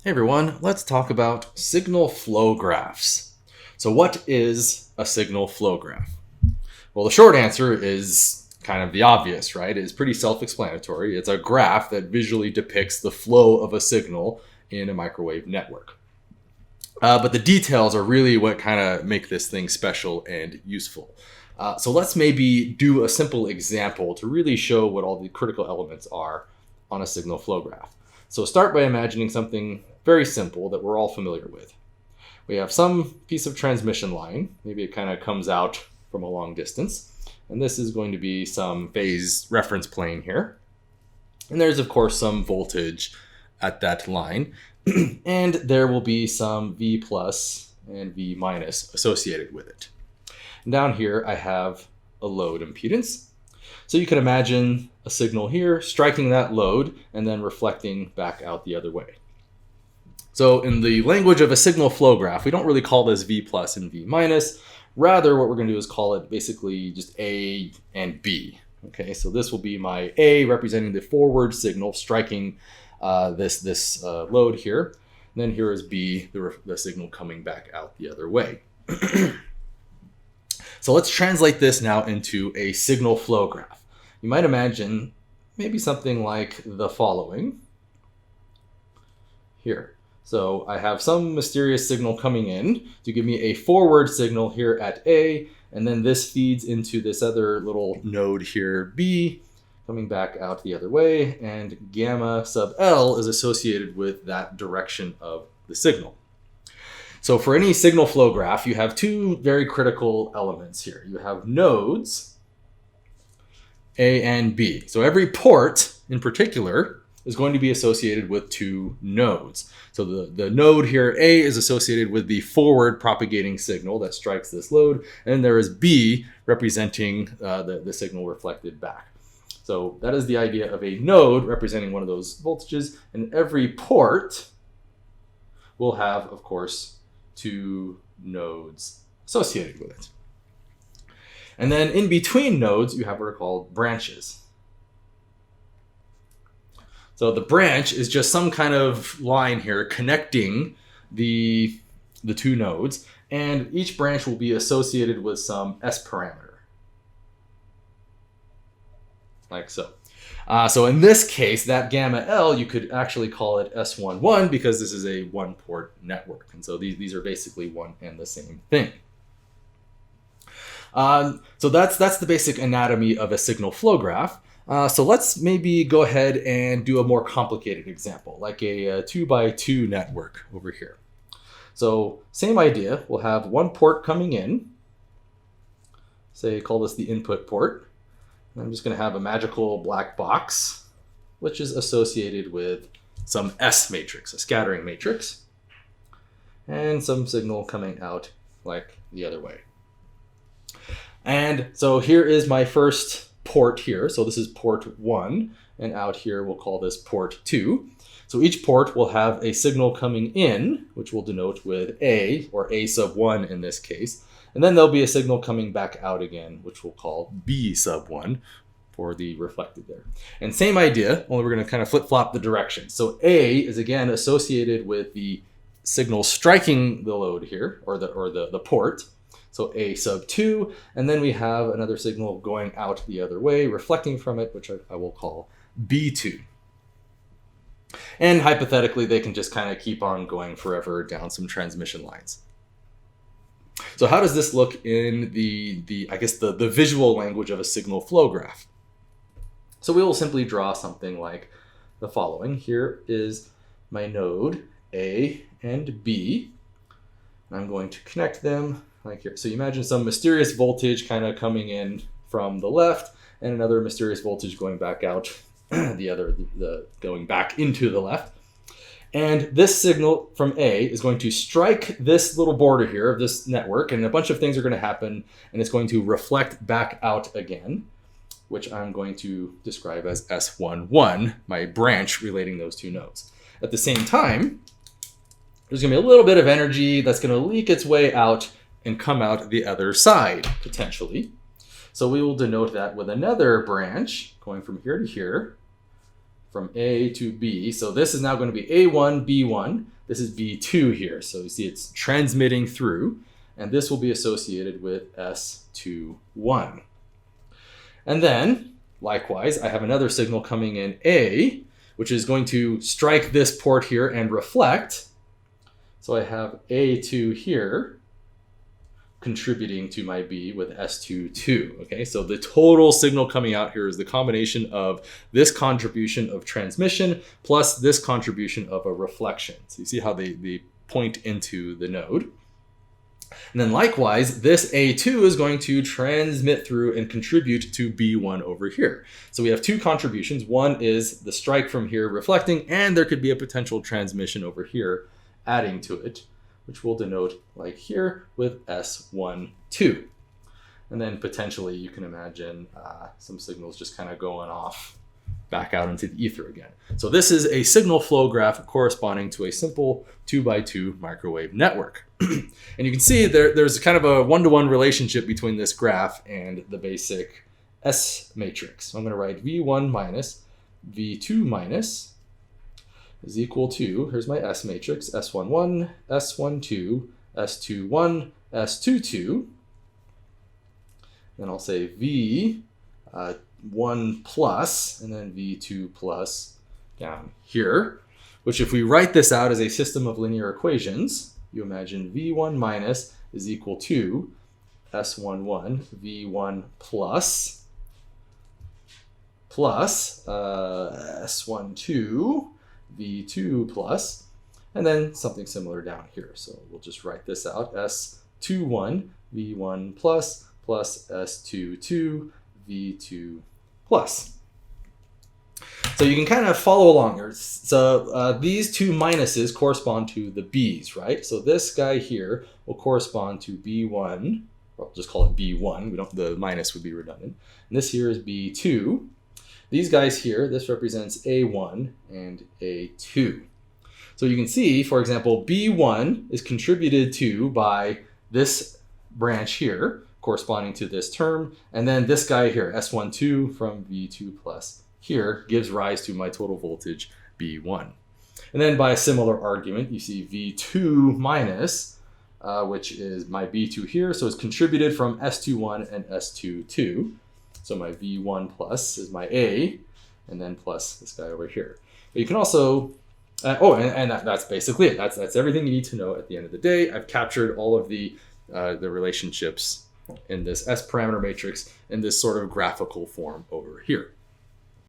Hey everyone, let's talk about signal flow graphs. So what is a signal flow graph? Well, the short answer is kind of the obvious, right? It's pretty self-explanatory. It's a graph that visually depicts the flow of a signal in a microwave network. But the details are really what kind of make this thing special and useful. So let's maybe do a simple example to really show what all the critical elements are on a signal flow graph. So start by imagining something very simple that we're all familiar with. We have some piece of transmission line. Maybe it kind of comes out from a long distance. And this is going to be some phase reference plane here. And there's, of course, some voltage at that line. And there will be some V plus and V minus associated with it. And down here, I have a load impedance. So you can imagine a signal here striking that load and then reflecting back out the other way. So in the language of a signal flow graph, we don't really call this V plus and V minus. Rather, what we're going to do is call it basically just A and B. Okay, so this will be my A representing the forward signal striking this load here. And then here is B, the signal coming back out the other way. So let's translate this now into a signal flow graph. You might imagine maybe something like the following here. So I have some mysterious signal coming in to give me a forward signal here at A, and then this feeds into this other little node here, B, coming back out the other way, and gamma sub L is associated with that direction of the signal. So for any signal flow graph, you have two very critical elements here. You have nodes, A and B. So every port in particular is going to be associated with two nodes. So the node here, A, is associated with the forward propagating signal that strikes this load, and there is B representing the signal reflected back. So that is the idea of a node representing one of those voltages, and every port will have, of course, two nodes associated with it. And then in between nodes, you have what are called branches. So the branch is just some kind of line here connecting the two nodes, and each branch will be associated with some S parameter, like so. So in this case, that gamma L, you could actually call it S11 because this is a one-port network. And so these are basically one and the same thing. So that's the basic anatomy of a signal flow graph. So let's maybe go ahead and do a more complicated example, like a 2x2 network over here. So same idea, we'll have one port coming in, say call this the input port. I'm just going to have a magical black box, which is associated with some S matrix, a scattering matrix, and some signal coming out like the other way. And so here is my first port here. So this is port 1, and out here we'll call this port 2. So each port will have a signal coming in, which we'll denote with A, or A sub 1 in this case. And then there'll be a signal coming back out again, which we'll call B sub 1 for the reflected there. And same idea, only we're going to kind of flip-flop the direction. So A is again associated with the signal striking the load here, or the port. So A sub 2, and then we have another signal going out the other way, reflecting from it, which I will call B2. And hypothetically, they can just kind of keep on going forever down some transmission lines. So how does this look in the visual language of a signal flow graph? So we will simply draw something like the following. Here is my node A and B. And I'm going to connect them like here. So you imagine some mysterious voltage kind of coming in from the left, and another mysterious voltage going back out going back into the left. And this signal from A is going to strike this little border here of this network, and a bunch of things are going to happen, and it's going to reflect back out again, which I'm going to describe as S11, my branch relating those two nodes. At the same time, there's going to be a little bit of energy that's going to leak its way out and come out the other side, potentially. So we will denote that with another branch going from here to here, from A to B. So this is now going to be A1, B1. This is B2 here. So you see it's transmitting through, and this will be associated with S21. And then, likewise, I have another signal coming in A, which is going to strike this port here and reflect. So I have A2 here contributing to my B with S22. Okay, so the total signal coming out here is the combination of this contribution of transmission plus this contribution of a reflection. So you see how they point into the node. And then likewise, this A2 is going to transmit through and contribute to B1 over here. So we have two contributions. One is the strike from here reflecting, and there could be a potential transmission over here adding to it, which we'll denote like here with S12. And then potentially you can imagine some signals just kind of going off back out into the ether again. So this is a signal flow graph corresponding to a simple 2x2 microwave network. And you can see there's kind of a one-to-one relationship between this graph and the basic S matrix. So I'm going to write V1 minus V2 minus is equal to, here's my S matrix, S11, S12, S21, S22. Then I'll say V1 plus, and then V2 plus down here, which if we write this out as a system of linear equations, you imagine V1 minus is equal to S11, V1 plus S12, V2 plus, and then something similar down here. So we'll just write this out, S21, V1 plus S22, V2 plus. So you can kind of follow along here. So these two minuses correspond to the B's, right? So this guy here will correspond to B1, or I'll just call it B1. The minus would be redundant. And this here is B2. These guys here, this represents A1 and A2. So you can see, for example, B1 is contributed to by this branch here, corresponding to this term. And then this guy here, S12 from V2 plus here, gives rise to my total voltage B1. And then by a similar argument, you see V2 minus, which is my B2 here. So it's contributed from S21 and S22. So my V1 plus is my A, and then plus this guy over here. But you can also, that's basically it. That's everything you need to know at the end of the day. I've captured all of the relationships in this S parameter matrix in this sort of graphical form over here.